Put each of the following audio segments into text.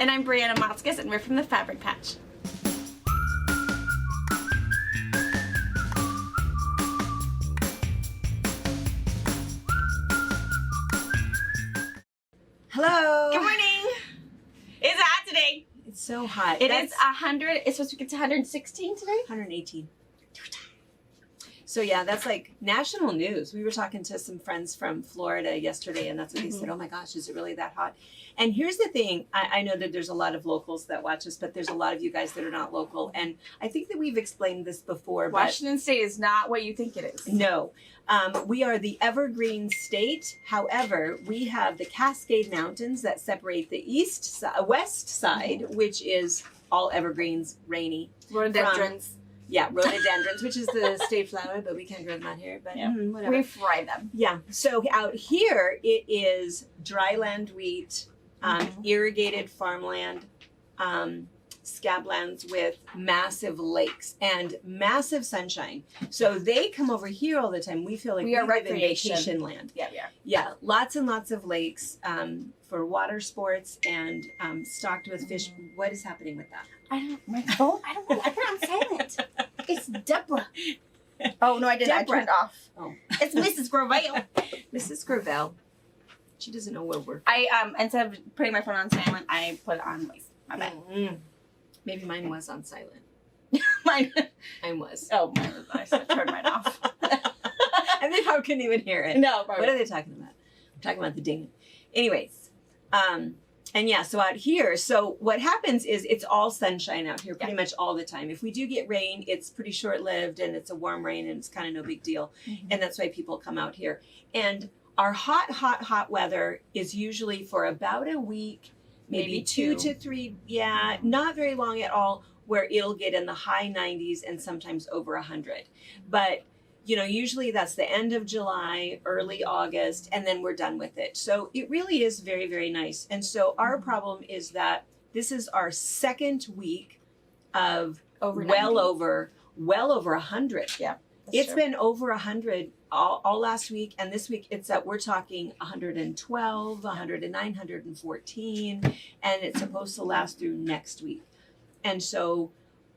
And I'm Brianna Popsicles, and we're from the FabriChat. Hello. Good morning. It's hot today. It's so hot. It's 100. It's supposed to get to 116 today. 118. So yeah, that's like national news. We were talking to some friends from Florida yesterday, and that's what they said. Oh my gosh, is it really that hot? And here's the thing. I know that there's a lot of locals that watch us, but there's a lot of you guys that are not local. And I think that we've explained this before. Washington State is not what you think it is. No. We are the evergreen state. However, we have the Cascade Mountains that separate the west side, which is all evergreens, rainy. Rhododendrons. Yeah, rhododendrons, which is the state flower, but we can't grow them out here. But yeah. Whatever. We fry them. Yeah. So out here, it is dryland wheat, irrigated farmland, scablands with massive lakes and massive sunshine. So they come over here all the time. We feel like we live in vacation land. Yeah. Yeah, lots and lots of lakes for water sports and stocked with fish. What is happening with that? My phone? I don't know. I put it on silent. It's Deborah. Oh, no, I didn't. Deborah. I turned off. Oh. It's Mrs. Gravel. Mrs. Gravel. She doesn't know where we're. Instead of putting my phone on silent, I put it on voice. My bad. Maybe mine was on silent. Mine was. Oh, mine was. I should turned mine off. And they probably couldn't even hear it. No, probably. What are they talking about? I'm talking about the ding. Anyways, and yeah, so out here, so what happens is it's all sunshine out here pretty much all the time. If we do get rain, it's pretty short-lived and it's a warm rain and it's kind of no big deal. And that's why people come out here. And our hot weather is usually for about a week, maybe 2 to 3. Yeah, not very long at all, where it'll get in the high 90s and sometimes over 100. But you know, usually that's the end of July, early August, and then we're done with it. So it really is very, very nice. And so our problem is that this is our second week of well over 100. Yeah. It's true. Been over 100 all last week, and this week we're talking 112, 109, 114, and it's supposed to last through next week. And so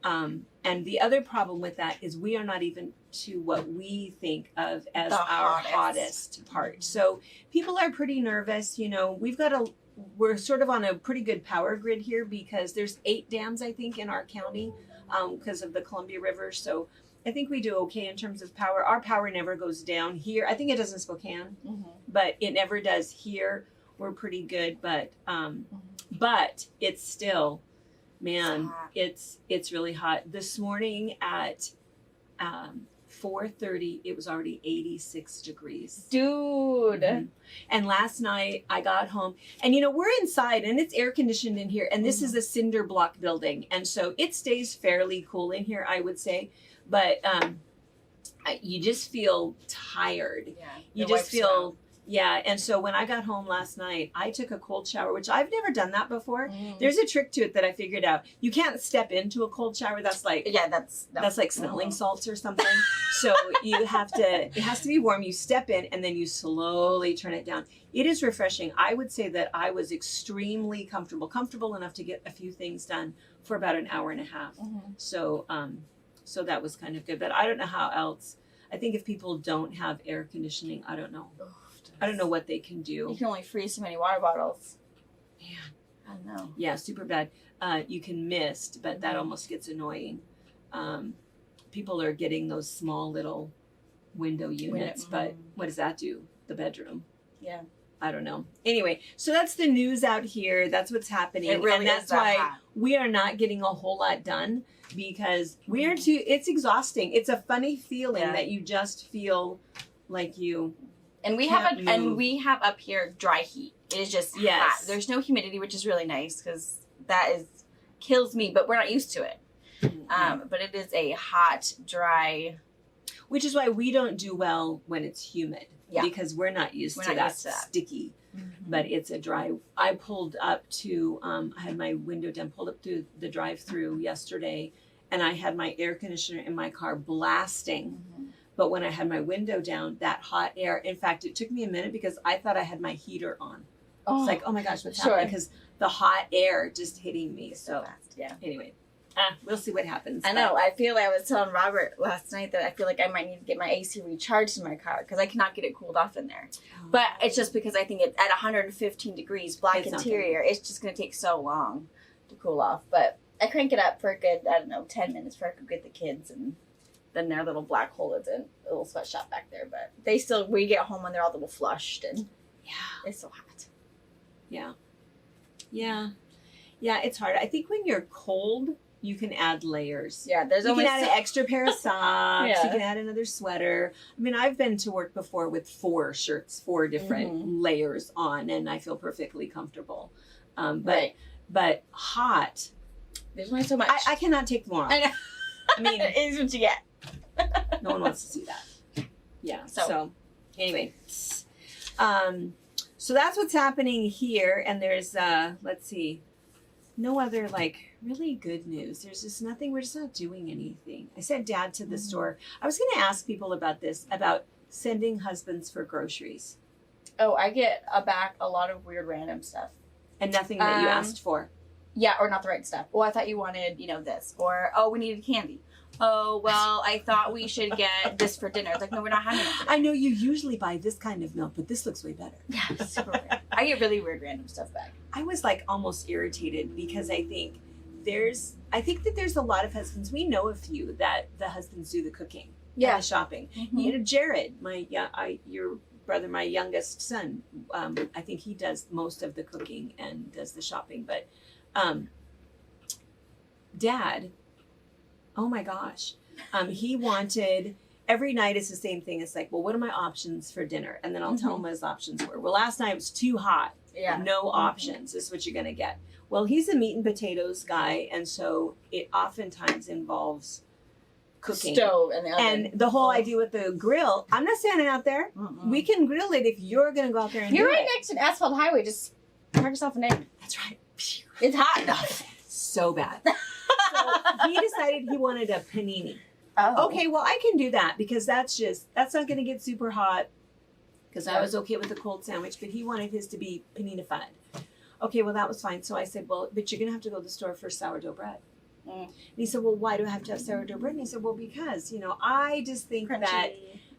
and the other problem with that is we are not even to what we think of as our hottest part. So people are pretty nervous. You know, we're sort of on a pretty good power grid here because there's 8 dams, I think, in our county because of the Columbia River. So I think we do okay in terms of power. Our power never goes down here. I think it does in Spokane, but it never does here. We're pretty good, but it's still, man, it's really hot. This morning at 4:30, it was already 86 degrees. Dude. And last night I got home, and you know, we're inside and it's air conditioned in here, and this is a cinder block building, and so it stays fairly cool in here, I would say. But you just feel tired. Yeah. You just feel. Yeah, and so when I got home last night, I took a cold shower, which I've never done that before. There's a trick to it that I figured out. You can't step into a cold shower. That's like that's like smelling salts or something. So it has to be warm. You step in and then you slowly turn it down. It is refreshing. I would say that I was extremely comfortable enough to get a few things done for about an hour and a half. So so that was kind of good. But I don't know how else. I think if people don't have air conditioning, I don't know. I don't know what they can do. You can only freeze so many water bottles. Man. I don't know. Yeah, super bad. You can mist, but that almost gets annoying. People are getting those small little window units, but what does that do? The bedroom. Yeah. I don't know. Anyway, so that's the news out here. That's what's happening. It really and that's why we are not getting a whole lot done because it's exhausting. It's a funny feeling that you just feel like you And we have up here dry heat. It is just hot. There's no humidity, which is really nice because kills me, but we're not used to it. But it is a hot, dry. Which is why we don't do well when it's humid. Yeah. Because we're not used to that sticky. But it's a dry. I pulled up to, I had my window down, pulled up to the drive-through yesterday, and I had my air conditioner in my car blasting. But when I had my window down, that hot air, in fact, it took me a minute because I thought I had my heater on. It's like, oh my gosh, what's happening? Because the hot air just hitting me. So fast. Yeah. Anyway, we'll see what happens. I know. I was telling Robert last night that I feel like I might need to get my AC recharged in my car because I cannot get it cooled off in there. Oh. But it's just because I think at 115 degrees, black interior, it's just going to take so long to cool off. But I crank it up for a good, 10 minutes before I could get the kids, and then their little black hole is in a little sweatshop back there. But we get home when they're all a little flushed, and it's so hot. Yeah. Yeah. Yeah, it's hard. I think when you're cold, you can add layers. Yeah, you can add an extra pair of socks. You can add another sweater. I mean, I've been to work before with 4 shirts, 4 different layers on, and I feel perfectly comfortable. But hot. There's only so much. I cannot take more off. I mean, it's what you get. No one wants to see that. Yeah. So anyway, so that's what's happening here, and there's let's see. No other really good news. There's just nothing. We're just not doing anything. I sent Dad to the store. I was going to ask people about this, about sending husbands for groceries. Oh, I get back a lot of weird random stuff. And nothing that you asked for. Yeah, or not the right stuff. Well, I thought you wanted, this. Or, oh, we needed candy. Oh, well, I thought we should get this for dinner. It's like, no, we're not having it. I know you usually buy this kind of milk, but this looks way better. Yeah, super weird. I get really weird random stuff back. I was almost irritated because I think that there's a lot of husbands. We know a few that the husbands do the cooking, and the shopping. Mm-hmm. Jared, your brother, my youngest son, I think he does most of the cooking and does the shopping. But Dad, oh my gosh, he wanted. Every night it's the same thing. It's like, well, what are my options for dinner? And then I'll tell him what his options were. Well, last night it was too hot. Yeah. No options. This is what you're going to get. Well, he's a meat and potatoes guy, and so it oftentimes involves cooking. Stove and the oven. And the whole idea with the grill, I'm not standing out there. We can grill it if you're going to go out there and You're right next to an asphalt highway. Just park yourself in there. That's right. It's hot enough. So bad. So he decided he wanted a panini. Oh. Okay, well, I can do that because that's not going to get super hot because I was okay with the cold sandwich, but he wanted his to be panini-fied. Okay, well, that was fine. So I said, well, but you're going to have to go to the store for sourdough bread. And he said, well, why do I have to have sourdough bread? And he said, well, because, I just think that,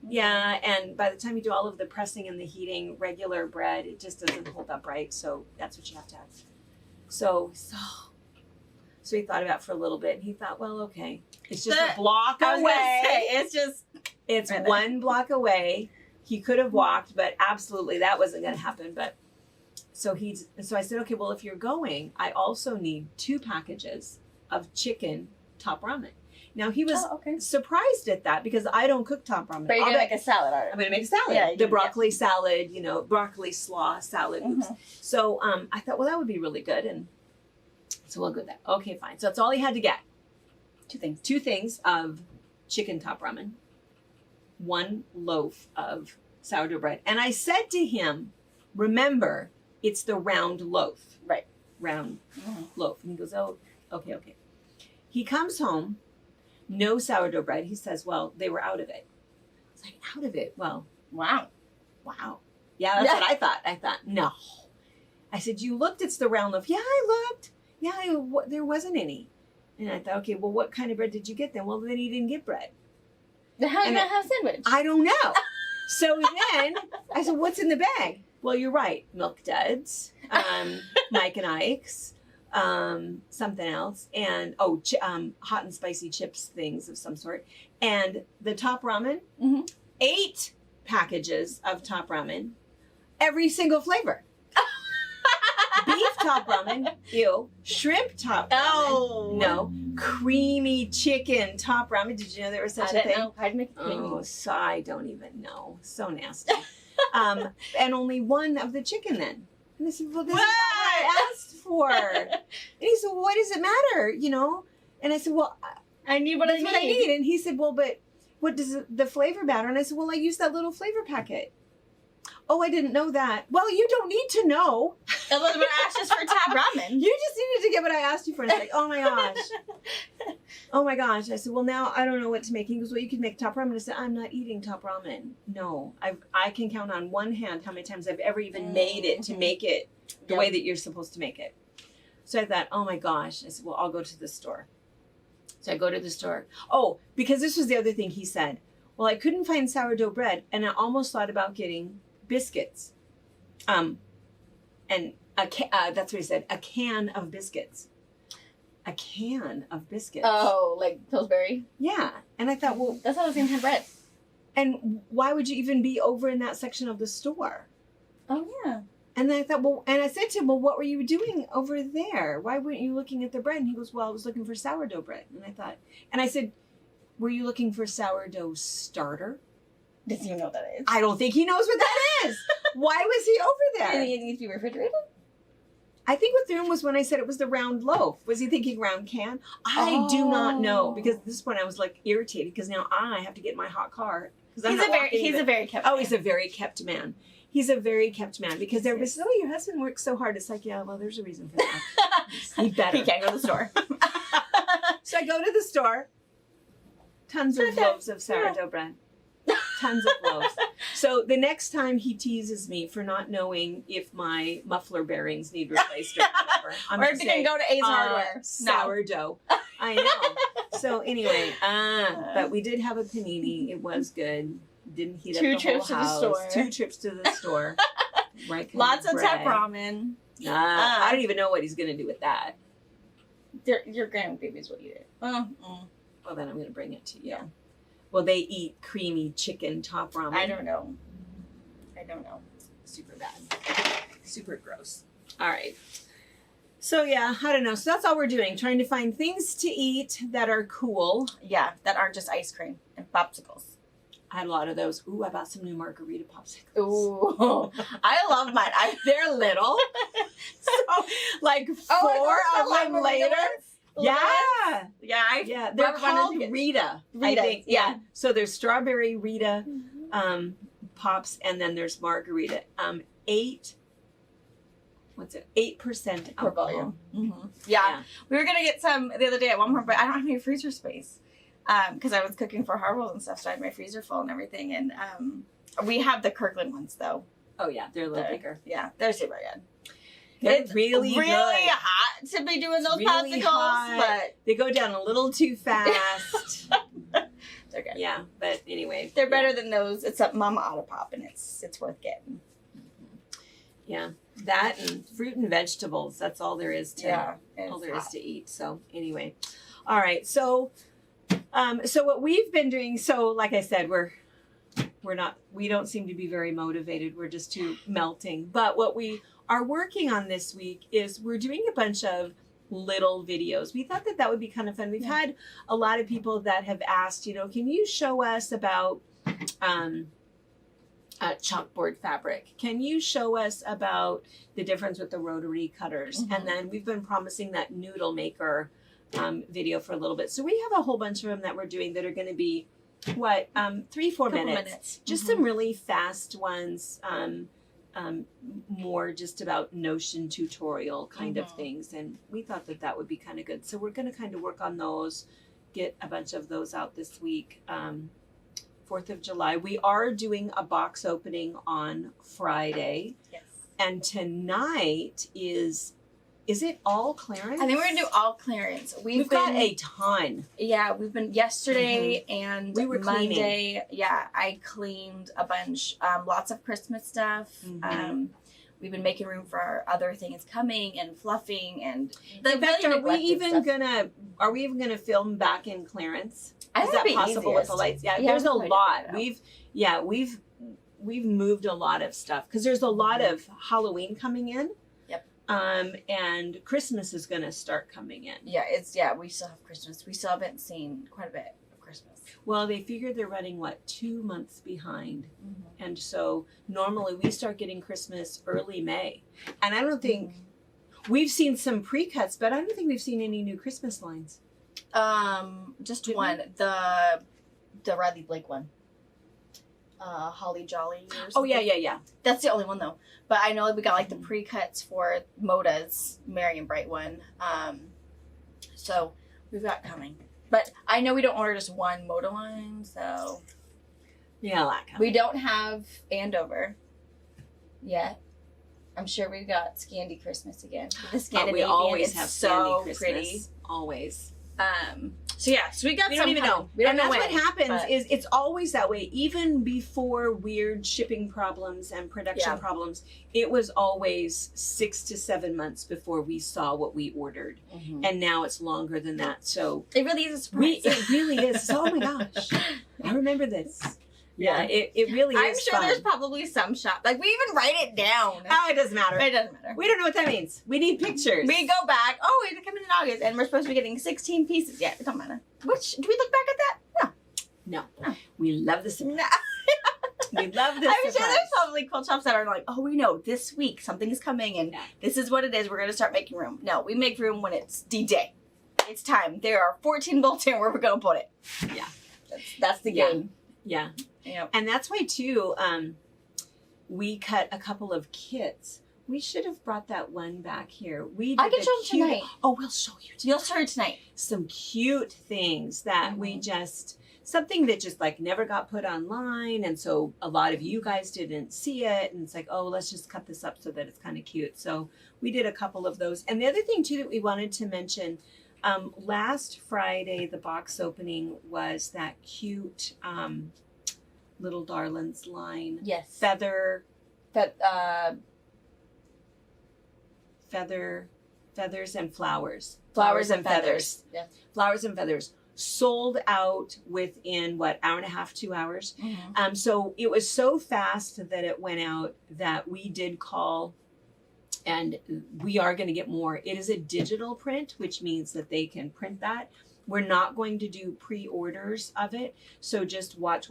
and by the time you do all of the pressing and the heating, regular bread, it just doesn't hold up right. So that's what you have to have. So he thought about it for a little bit, and he thought, well, okay. It's just a block away. It's right 1 block away. He could have walked, but absolutely that wasn't going to happen. But so I said, okay, well, if you're going, I also need 2 packages of chicken top ramen. Now he was surprised at that because I don't cook top ramen. But you're going to make a salad out of it. I'm going to make a salad. Yeah, the broccoli salad, broccoli slaw salad. So I thought, well, that would be really good. And so we'll go with that. Okay, fine. So that's all he had to get. 2 things. 2 things of chicken top ramen. 1 loaf of sourdough bread. And I said to him, remember, it's the round loaf. Right. Round loaf. And he goes, oh, okay. He comes home, no sourdough bread. He says, well, they were out of it. I was like, out of it? Well, wow. Yeah, that's what I thought. I thought, no. I said, you looked, it's the round loaf. Yeah, I looked. Yeah, there wasn't any. And I thought, okay, well, what kind of bread did you get then? Well, then he didn't get bread. Then how are you going to have a sandwich? I don't know. So then I said, what's in the bag? Well, you're right. Milk Duds, Mike and Ike's, something else, and hot and spicy chips things of some sort. And the top ramen, 8 packages of top ramen, every single flavor. Beef top ramen, ew. Shrimp top ramen, no. Creamy chicken top ramen. Did you know there was such a thing? Know. I'd make it creamy. Oh, so I don't even know. So nasty. And only 1 of the chicken then. And I said, well, this is not what I asked for. And he said, well, what does it matter? And I said, well, I need what I need. And he said, well, but what does the flavor matter? And I said, well, I used that little flavor packet. Oh, I didn't know that. Well, you don't need to know. Elizabeth asked us for top ramen. You just needed to get what I asked you for. And it's like, oh my gosh. Oh my gosh. I said, well, now I don't know what to make. He goes, well, you can make top ramen. I said, I'm not eating top ramen. No, I can count on one hand how many times I've ever even made it to make it the way that you're supposed to make it. So I thought, oh my gosh. I said, well, I'll go to the store. So I go to the store. Oh, because this was the other thing he said. Well, I couldn't find sourdough bread, and I almost thought about getting biscuits. And that's what he said, a can of biscuits. A can of biscuits. Oh, like Pillsbury? Yeah. And I thought, well, that's not the same kind of bread. And why would you even be over in that section of the store? Oh, yeah. And then I thought, well, and I said to him, well, what were you doing over there? Why weren't you looking at the bread? And he goes, well, I was looking for sourdough bread. And I thought, and I said, were you looking for sourdough starter? Does he know what that is? I don't think he knows what that is. Why was he over Do you there? think it needs to be refrigerated? I think what threw him was when I said it was the round loaf. Was he thinking round can? I do not know, because at this point I was like irritated because now I have to get in my hot car. He's a very kept man. Oh, he's a very kept man. He's a very kept man, because everybody says, oh, your husband works so hard. It's like, yeah, well, there's a reason for that. He better. He can't go to the store. So I go to the store. Tons of loaves of sourdough bread. Tons of loaves. So the next time he teases me for not knowing if my muffler bearings need replaced or whatever, I'm or if you can go to Ace Hardware. Sourdough. I know. So anyway, but we did have a panini. It was good. Didn't heat up the whole house. 2 trips to the store. Right. Lots of tap ramen. I don't even know what he's going to do with that. Your grandbabies will eat it. Well, then I'm going to bring it to you. Yeah. Well, they eat creamy chicken top ramen. I don't know. Super bad. Super gross. All right. So, yeah, I don't know. So that's all we're doing. Trying to find things to eat that are cool. Yeah, that aren't just ice cream and popsicles. I had a lot of those. Ooh, I bought some new margarita popsicles. Ooh. I love mine. They're little. So, like 4 of them later. Yeah. They're called Rita. I think. Yeah. So there's strawberry Rita pops, and then there's margarita. 8% alcohol. Mm-hmm. Yeah. We were gonna get some the other day at Walmart, but I don't have any freezer space because I was cooking for hard rolls and stuff, so I had my freezer full and everything. And we have the Kirkland ones though. Oh yeah, they're a little bigger. Yeah, they're super good. It's really good. Hot to be doing those popsicles, but they go down a little too fast. They're good. Yeah, but anyway, they're better than those. It's a Mama Auto Pop, and it's worth getting. Yeah, that and fruit and vegetables. That's all there is to is to eat. So anyway, all right. So, so what we've been doing. So like I said, we don't seem to be very motivated. We're just too melting. But what we are working on this week is we're doing a bunch of little videos. We thought that would be kind of fun. We've had a lot of people that have asked, can you show us about chalkboard fabric? Can you show us about the difference with the rotary cutters? Mm-hmm. And then we've been promising that noodle maker video for a little bit. So we have a whole bunch of them that we're doing that are going to be 3-4 minutes. Just some really fast ones. More just about Notion tutorial kind of things, and we thought that would be kind of good. So we're going to kind of work on those, get a bunch of those out this week. 4th of July, we are doing a box opening on Friday. Yes. And tonight is it all clearance? I think we're going to do all clearance. We've got a ton. Yeah, we've been yesterday and we were Monday. Cleaning. Yeah, I cleaned a bunch. Lots of Christmas stuff. We've been making room for our other things coming and fluffing and in fact, are we even gonna film back in clearance? Is that possible with the lights? Yeah, there's a lot. We've moved a lot of stuff because there's a lot of Halloween coming in. And Christmas is going to start coming in. We still have Christmas. We still haven't seen quite a bit of Christmas. Well, they figure they're running 2 months behind. And so normally we start getting Christmas early May. And I don't think we've seen some pre-cuts, but I don't think we've seen any new Christmas lines. Just one, the Riley Blake one. Holly Jolly or something. Oh yeah. That's the only one though. But I know we got the pre-cuts for Moda's Merry and Bright one. So we've got coming. But I know we don't order just one Moda line, so yeah, that coming. We don't have Andover yet. I'm sure we got Scandi Christmas again. The Oh, Scandinavian, we always it's have so Scandi Christmas. pretty. Always. So yeah, so we got We some don't even know. We don't And know that's when, what happens but- is it's always that way. Even before weird shipping problems and production problems, it was always 6 to 7 months before we saw what we ordered. Mhm. And now it's longer than that. So It really is a surprise. it really is. Oh my gosh. I remember this. Yeah, it really is. I'm sure fun. there's probably some shop. Like, we even write it down. Oh, it doesn't matter. It doesn't matter. We don't know what that means. We need pictures. We go back. Oh, it's coming in August, and we're supposed to be getting 16 pieces. Yeah, it don't matter. Which, do we look back at that? No. No. We love the surprise. No. We love this. I'm sure there's probably quilt shops that are like, oh, we know this week something is coming, and this is what it is. We're going to start making room. No, we make room when it's D-Day. It's time. There are 14 bolts here where we're going to put it. Yeah. That's the game. Yeah. Yep. And that's why too, we cut a couple of kits. We should have brought that one back here. We did I can the show them cute- tonight. Oh, we'll show you tonight. You'll show it tonight. Some cute things that we just, something that just like never got put online. And so a lot of you guys didn't see it. And it's like, oh, let's just cut this up so that it's kind of cute. So we did a couple of those. And the other thing too that we wanted to mention, last Friday, the box opening was that cute, Little Darlings line. Yes. Feathers and flowers. Flowers and feathers. Yeah. Flowers and feathers. Sold out within hour and a half, 2 hours. Mm-hmm. So it was so fast that it went out that we did call, and we are going to get more. It is a digital print, which means that they can print that. We're not going to do pre-orders of it, so just watch.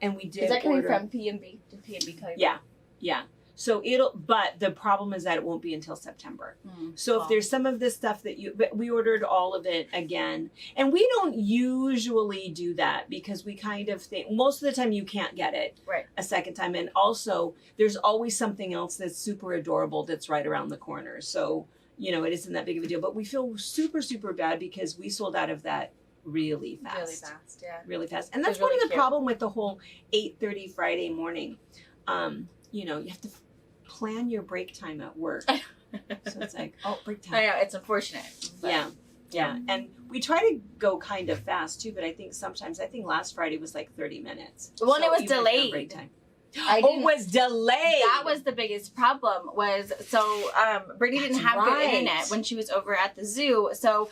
And we did. Is that coming order from P&B? Did P&B call you? Yeah. So but the problem is that it won't be until September. So if Oh. there's some of this stuff but we ordered all of it again. And we don't usually do that because we kind of think, most of the time you can't get it Right. a second time. And also there's always something else that's super adorable that's right around the corner. So, it isn't that big of a deal, but we feel super, super bad because we sold out of that really fast. Really fast, yeah. Really fast. And It that's was one really of the cute. problem with the whole 8:30 Friday morning. You have to plan your break time at work. So it's like, oh, break time. I know, it's unfortunate. But Yeah. And we try to go kind of fast too, but I think last Friday was like 30 minutes. Well, and it was even if you're on delayed. break time. It was delayed. That was the biggest problem so Brittany didn't That's have good right. internet when she was over at the zoo. So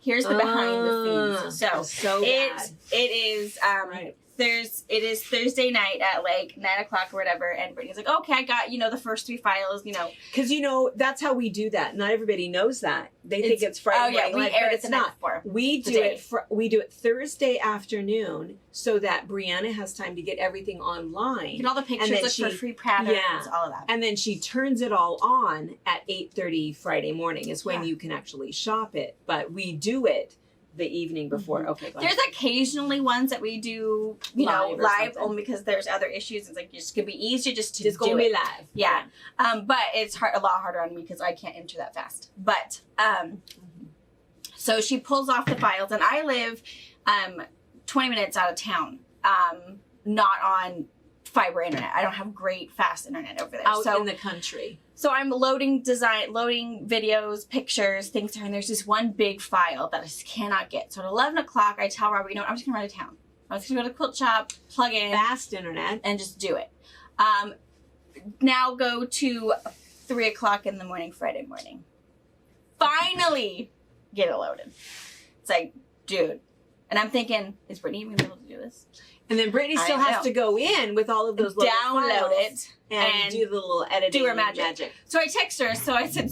here's the behind the scenes. So bad. it is Right. it is Thursday night at like 9:00 or whatever, and Brittany's like, okay, I got the first 3 files, Because that's how we do that. Not everybody knows that. They think it's oh Friday yeah, morning we live, air but it it's the night not. before. We The do day. it Thursday afternoon so that Brianna has time to get everything online. Get all the pictures, then look for she- free patterns, yeah. all of that. And then she turns it all on at 8:30 Friday morning is when Yeah. you can actually shop it. But we do it the evening before. Mhm. Okay, go ahead. There's occasionally ones that we do, Live or live something. only because there's other issues. It's like it's gonna be easier just to Just do go it. be live. Yeah. But it's a lot harder on me because I can't enter that fast. But so she pulls off the files, and I live 20 minutes out of town, not on fiber internet. I don't have great fast internet over there. Out so in the country. So I'm loading videos, pictures, things, and there's this one big file that I just cannot get. So at 11:00, I tell Robert, I'm just gonna run to town. I'm just gonna go to the quilt shop, plug in, Fast internet. and just do it. Now go to 3:00 in the morning, Friday morning. Finally get it loaded. It's like, dude. And I'm thinking, is Brittany even able to do this? And then Brittany still I has know. to go in with all of those little Download files it. and do the little editing. do her magic. So I text her. So I said,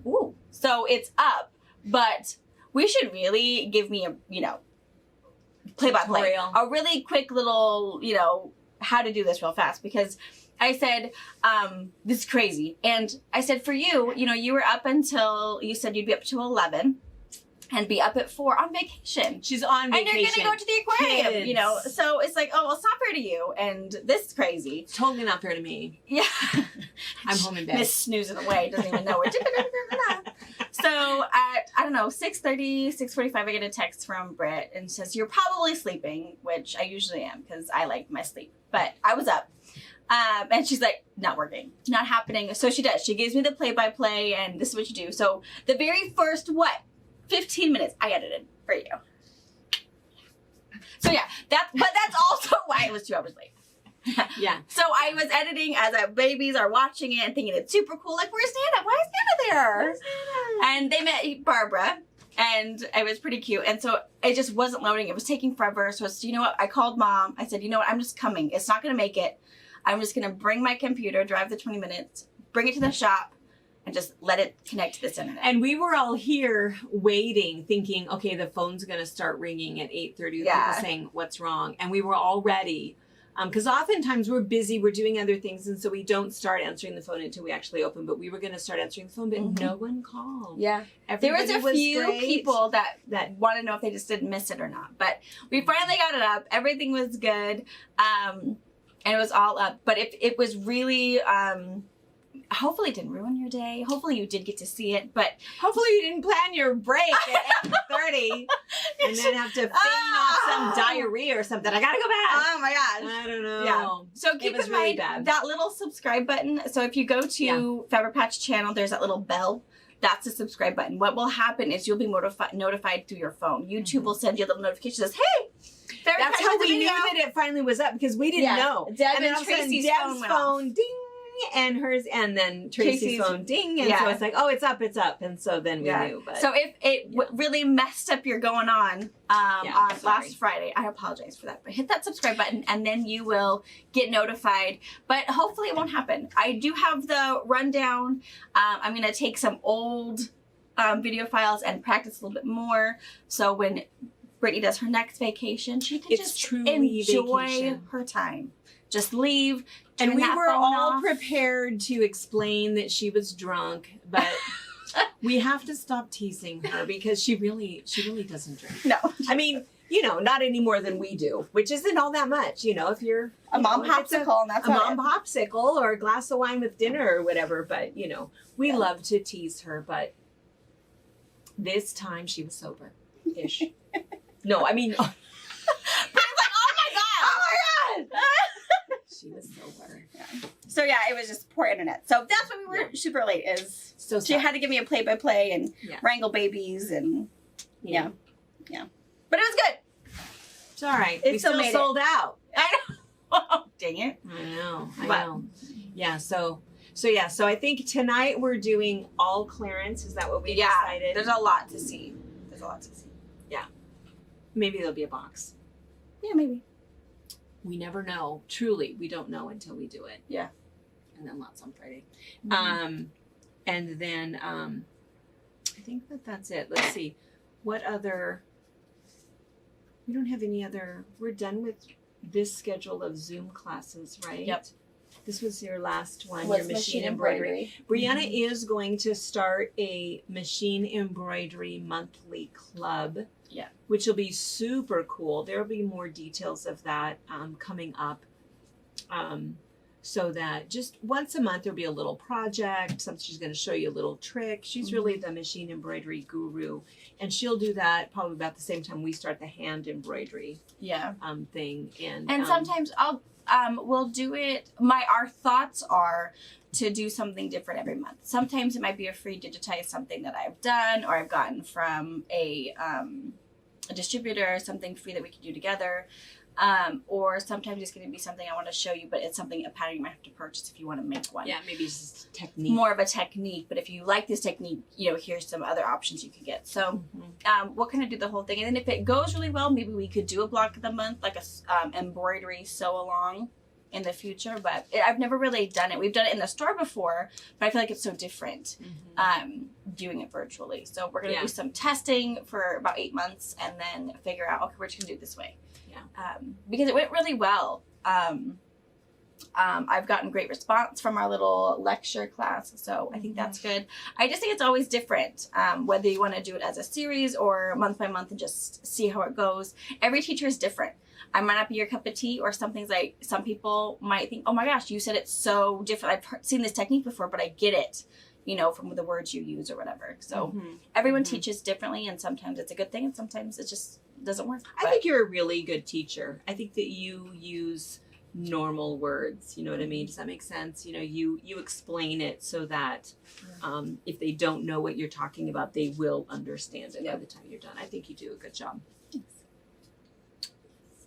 ooh. So it's up, but we should really give me a, play-by-play. Tutorial. A really quick little, how to do this real fast, because I said, this is crazy. And I said, for you, you were up until, you said you'd be up to 11 and be up at 4 on vacation. She's on vacation. And you're going to go to the aquarium, Kids. So it's like, oh, well, it's not fair to you. And this is crazy. It's totally not fair to me. Yeah. I'm home in bed. Miss snoozing away, doesn't even know we're So at, 6:30, 6:45, I get a text from Britt and says, you're probably sleeping, which I usually am because I like my sleep. But I was up. And she's like, not working, not happening. So she does. She gives me the play-by-play, and this is what you do. So the very first, 15 minutes, I edited for you. So yeah, that's also why it was 2 hours late. Yeah. So I was editing as our babies are watching it and thinking it's super cool. Like, where's Nana? Why is Nana there? Where's Nana? And they met Barbara, and it was pretty cute. And so it just wasn't loading. It was taking forever. So you know what? I called Mom. I said, you know what? I'm just coming. It's not going to make it. I'm just going to bring my computer, drive the 20 minutes, bring it to the shop, and just let it connect to this internet. And we were all here waiting, thinking, okay, the phone's going to start ringing at 8:30. Yeah. People saying, what's wrong? And we were all ready. Because oftentimes we're busy, we're doing other things, and so we don't start answering the phone until we actually open. But we were going to start answering the phone, but no one called. Yeah. Everybody there was a few great. people that want to know if they just didn't miss it or not. But we finally got it up. Everything was good. And it was all up. But it was really... hopefully it didn't ruin your day. Hopefully you did get to see it, but hopefully you didn't plan your break at 8:30 and then have to feign off some diarrhea or something. I gotta go back. Oh my gosh. I don't know. Yeah. So keep in mind that little subscribe button. So if you go to FabriChat's channel, there's that little bell. That's the subscribe button. What will happen is you'll be notified through your phone. YouTube will send you a little notification that says, hey, that's how we knew that it finally was up, because we didn't know. Deb and then Tracy's phone ding, and hers, and then Tracy's phone ding, and so it's like, oh, it's up, and so then we knew. But so if it really messed up your going on last Friday, I apologize for that. But hit that subscribe button, and then you will get notified. But hopefully it won't happen. I do have the rundown. I'm gonna take some old video files and practice a little bit more. So when Brittany does her next vacation, she can just enjoy her time. Just leave. And we were all off. prepared to explain that she was drunk, but we have to stop teasing her because she really doesn't drink. No. I mean, not any more than we do, which isn't all that much. If you're a mom popsicle, and that's a mom popsicle or a glass of wine with dinner or whatever, but we love to tease her, but this time she was sober-ish. No, I mean, Brian's like, oh my god. She was sober. Yeah. So yeah, it was just poor internet. So that's why we were super late. Is so she had to give me a play-by-play and wrangle babies and yeah. But it was good. It's all right. It we still still sold out. I know. Oh, dang it. I know. Yeah. So I think tonight we're doing all clearance. Is that what we decided? There's a lot to see. Yeah. Maybe there'll be a box. Yeah, maybe. We never know. Truly, we don't know until we do it. Yeah. And then lots on Friday. And then I think that's it. Let's see. What other... We don't have any other... We're done with this schedule of Zoom classes, right? Yep. This was your last one, What's your machine embroidery. Brianna is going to start a machine embroidery monthly club. Yeah. Which will be super cool. There will be more details of that coming up. So that just once a month there'll be a little project. She's going to show you a little trick. She's really the machine embroidery guru. And she'll do that probably about the same time we start the hand embroidery thing. And sometimes we'll do it. Our thoughts are to do something different every month. Sometimes it might be a free digitize something that I've done or I've gotten from a distributor, something free that we can do together. Or sometimes it's going to be something I want to show you, but it's something, a pattern you might have to purchase if you want to make one. Yeah, maybe it's just technique. More of a technique, but if you like this technique, here's some other options you could get. So we'll kind of do the whole thing. And then if it goes really well, maybe we could do a block of the month, like a embroidery sew along in the future. But I've never really done it. We've done it in the store before, but I feel like it's so different doing it virtually. So we're going to do some testing for about 8 months and then figure out, okay, we're just going to do it this way. Because it went really well. I've gotten great response from our little lecture class, so I think that's good. I just think it's always different, whether you want to do it as a series or month by month and just see how it goes. Every teacher is different. I might not be your cup of tea, or some things like some people might think, oh my gosh, you said it's so different. I've seen this technique before, but I get it, from the words you use or whatever. So everyone teaches differently, and sometimes it's a good thing and sometimes it just doesn't work. I think you're a really good teacher. I think that you use normal words. You know what I mean? Does that make sense? You know, you explain it so that if they don't know what you're talking about, they will understand it by the time you're done. I think you do a good job.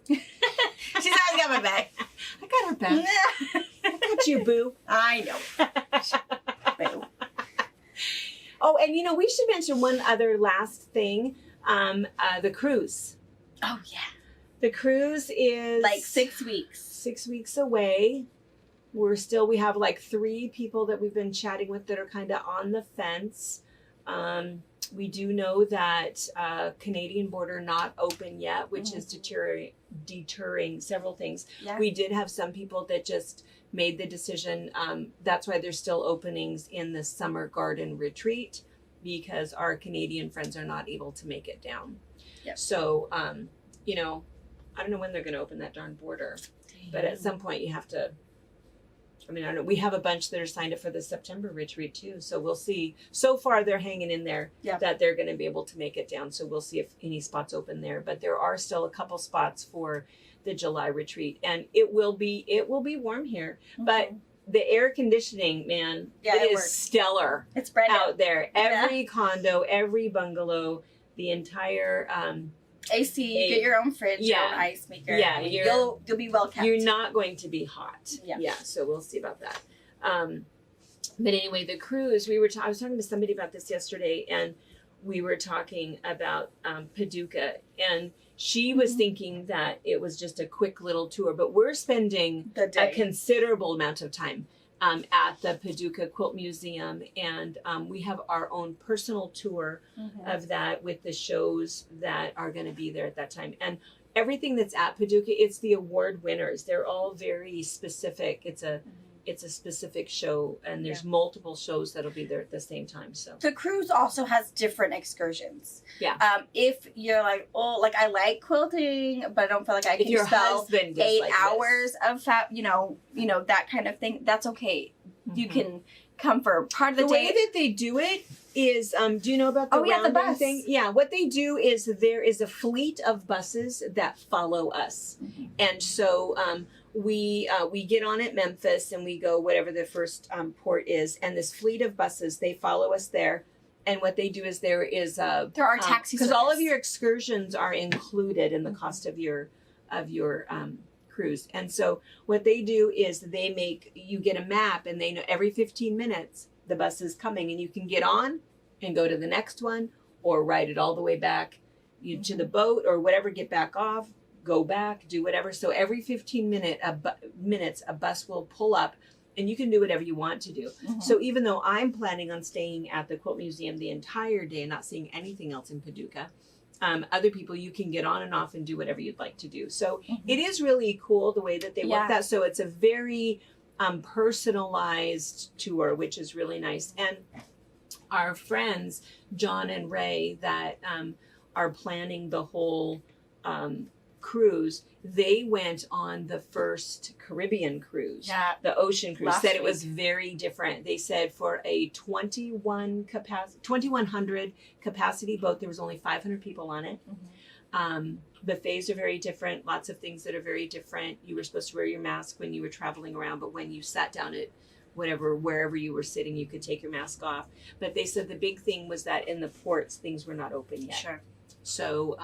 She's always got my back. I got her back. I got you, boo. I know. Boo. Oh, and you know, we should mention one other last thing. The cruise. Oh, yeah. The cruise is like 6 weeks. 6 weeks away. We have like 3 people that we've been chatting with that are kind of on the fence. We do know that Canadian border not open yet, which is deterring several things. Yeah. We did have some people that just made the decision. That's why there's still openings in the summer garden retreat, because our Canadian friends are not able to make it down. Yep. So, you know, I don't know when they're going to open that darn border, but at some point you have to. I mean, I don't know. We have a bunch that are signed up for the September retreat too. So we'll see. So far, they're hanging in there that they're going to be able to make it down. So we'll see if any spots open there. But there are still a couple spots for the July retreat, and it will be warm here. Mm-hmm. But the air conditioning, man, it is stellar. It's brand new out there. Every condo, every bungalow, the entire. AC, get your own fridge, your own ice maker. Yeah, you'll be well kept. You're not going to be hot. Yeah, so we'll see about that. But anyway, the cruise, I was talking to somebody about this yesterday, and we were talking about Paducah, and she was thinking that it was just a quick little tour, but we're spending a considerable amount of time at the Paducah Quilt Museum, and we have our own personal tour of that with the shows that are going to be there at that time. And everything that's at Paducah, it's the award winners. They're all very specific. It's a specific show, and there's multiple shows that'll be there at the same time. So the cruise also has different excursions. Yeah. If you're like, oh, like I like quilting, but I don't feel like I can spell 8 hours of you know that kind of thing, that's okay. Mm-hmm. You can come for part of the day. The way that they do it is, do you know about the rounding bus thing? Yeah, what they do is there is a fleet of buses that follow us, and so we get on at Memphis and we go whatever the first port is, and this fleet of buses, they follow us there. And what they do is there are taxis, because all of your excursions are included in the cost of your cruise. And so what they do is you get a map, and they know every 15 minutes the bus is coming, and you can get on and go to the next one, or ride it all the way back to the boat or whatever, get back off, go back, do whatever. So every 15 minutes a bus will pull up, and you can do whatever you want to do. So even though I'm planning on staying at the Quilt Museum the entire day and not seeing anything else in Paducah, other people, you can get on and off and do whatever you'd like to do. So it is really cool the way that they work that. So it's a very personalized tour, which is really nice. And our friends, John and Ray, that are planning the whole cruise, they went on the first Caribbean cruise, the ocean cruise. Said it was very different. They said for a 2,100 capacity boat, there was only 500 people on it. Buffets are very different. Lots of things that are very different. You were supposed to wear your mask when you were traveling around, but when you sat down at wherever you were sitting, you could take your mask off. But they said the big thing was that in the ports, things were not open yet. Sure. So,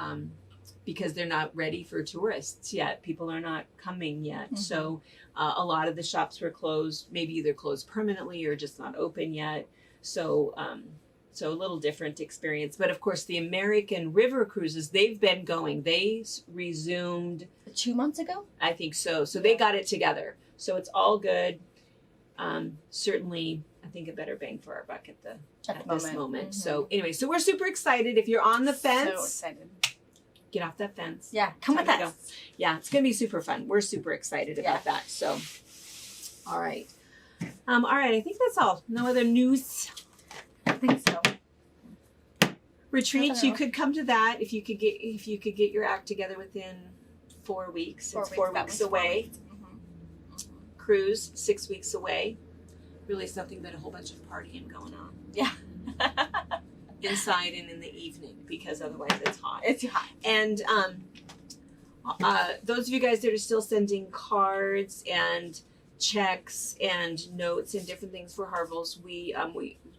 because they're not ready for tourists yet. People are not coming yet. So a lot of the shops were closed, maybe either closed permanently or just not open yet. So so a little different experience. But of course, the American River cruises, they've been going. They resumed 2 months ago? I think so. So they got it together. So it's all good. Certainly, I think a better bang for our buck at this moment. So anyway, so we're super excited. If you're on the fence, so excited. Get off that fence. Yeah, come with us. Yeah, it's going to be super fun. We're super excited about that. So, all right. All right, I think that's all. No other news? I think so. Retreats, you could come to that if you could get your act together within 4 weeks. It's 4 weeks away. Cruise, 6 weeks away. Really something but a whole bunch of partying going on. Yeah. Inside and in the evening, because otherwise it's hot. It's hot. And those of you guys that are still sending cards and checks and notes and different things for Harville's, we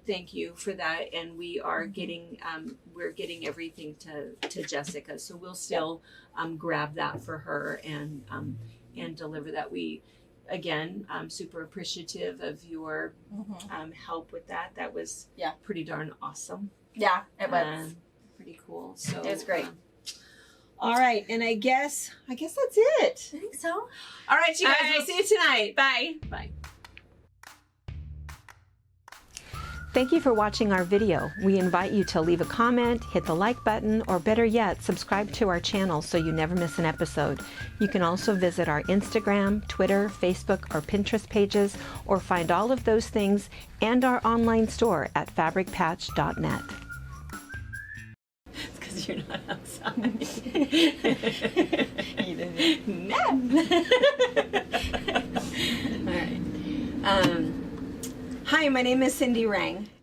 thank you for that, and we are getting we're getting everything to Jessica, so we'll still grab that for her and deliver that. We again super appreciative of your help with that. That was pretty darn awesome. Yeah, it was pretty cool. So it was great. All right, and I guess that's it. I think so. All right, you guys, we'll see you tonight. Bye. Bye. Thank you for watching our video. We invite you to leave a comment, hit the like button, or better yet, subscribe to our channel so you never miss an episode. You can also visit our Instagram, Twitter, Facebook, or Pinterest pages, or find all of those things and our online store at FabricPatch.net. It's because you're not outside. You didn't. No. All right. Hi, my name is Cindy Rang.